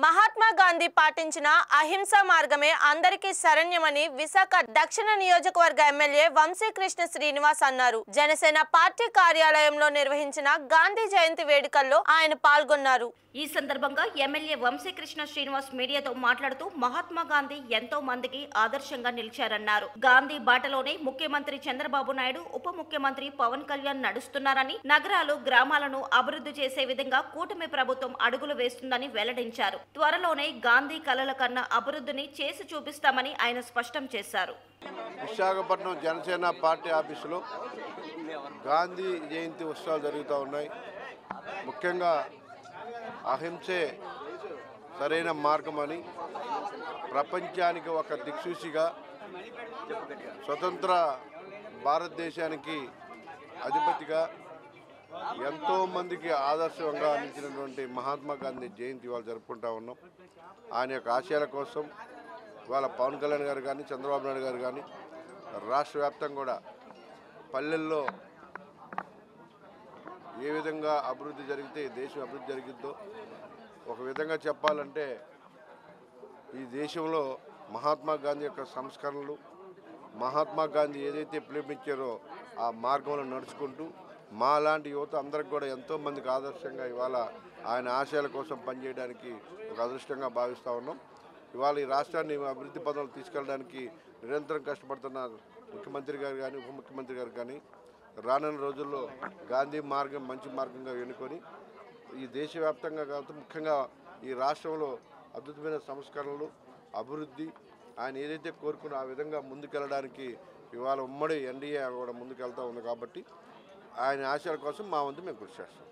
మహాత్మా గాంధీ పాటించిన అహింస మార్గమే అందరికీ శరణ్యమని విశాఖ దక్షిణ నియోజకవర్గ ఎమ్మెల్యే వంశీకృష్ణ శ్రీనివాస్ అన్నారు. జనసేన పార్టీ కార్యాలయంలో నిర్వహించిన గాంధీ జయంతి వేడుకల్లో ఆయన పాల్గొన్నారు. ఈ సందర్భంగా ఎమ్మెల్యే వంశీకృష్ణ శ్రీనివాస్ మీడియాతో మాట్లాడుతూ మహాత్మా గాంధీ ఎంతో మందికి ఆదర్శంగా నిలిచారన్నారు. గాంధీ బాటలోనే ముఖ్యమంత్రి చంద్రబాబు నాయుడు, ఉప ముఖ్యమంత్రి పవన్ కళ్యాణ్ నడుస్తున్నారని, నగరాలు గ్రామాలను అభివృద్ధి చేసే విధంగా కూటమి ప్రభుత్వం అడుగులు వేస్తుందని వెల్లడించారు. త్వరలోనే గాంధీ కలల కన్నా అభివృద్ధిని చేసి చూపిస్తామని ఆయన స్పష్టం చేశారు. విశాఖపట్నం జనసేన పార్టీ ఆఫీసులో గాంధీ జయంతి ఉత్సవాలు జరుగుతూ ఉన్నాయి. ముఖ్యంగా అహింసే సరైన మార్గమని, ప్రపంచానికి ఒక దిక్సూచిగా, స్వతంత్ర భారతదేశానికి అధిపతిగా ఎంతోమందికి ఆదర్శంగా నిలిచినటువంటి మహాత్మా గాంధీ జయంతి ఇవాళ జరుపుకుంటా ఉన్నాం. ఆయన యొక్క ఆశయాల కోసం ఇవాళ పవన్ కళ్యాణ్ గారు కానీ, చంద్రబాబు నాయుడు గారు కానీ రాష్ట్ర వ్యాప్తంగా కూడా పల్లెల్లో ఏ విధంగా అభివృద్ధి జరిగితే దేశం అభివృద్ధి జరిగిద్దో, ఒక విధంగా చెప్పాలంటే ఈ దేశంలో మహాత్మా గాంధీ యొక్క సంస్కరణలు, మహాత్మా గాంధీ ఏదైతే పిలుపునిచ్చారో ఆ మార్గంలో నడుచుకుంటూ మా లాంటి యువత అందరికి కూడా ఎంతోమందికి ఆదర్శంగా ఇవాళ ఆయన ఆశయాల కోసం పనిచేయడానికి ఒక అదృష్టంగా భావిస్తూ ఉన్నాం. ఇవాళ ఈ రాష్ట్రాన్ని అభివృద్ధి పదంలో తీసుకెళ్ళడానికి నిరంతరం కష్టపడుతున్న ముఖ్యమంత్రి గారు కానీ, ఉప ముఖ్యమంత్రి గారు కానీ రానున్న రోజుల్లో గాంధీ మార్గం మంచి మార్గంగా ఎన్నుకొని ఈ దేశవ్యాప్తంగా కావచ్చు, ముఖ్యంగా ఈ రాష్ట్రంలో అద్భుతమైన సంస్కరణలు, అభివృద్ధి ఆయన ఏదైతే కోరుకున్నా ఆ విధంగా ముందుకెళ్ళడానికి ఇవాళ ఉమ్మడి ఎన్డీఏ కూడా ముందుకెళ్తూ ఉంది. కాబట్టి ఆయన ఆశయాల కోసం మా వంతు మేము కృషి చేస్తాం.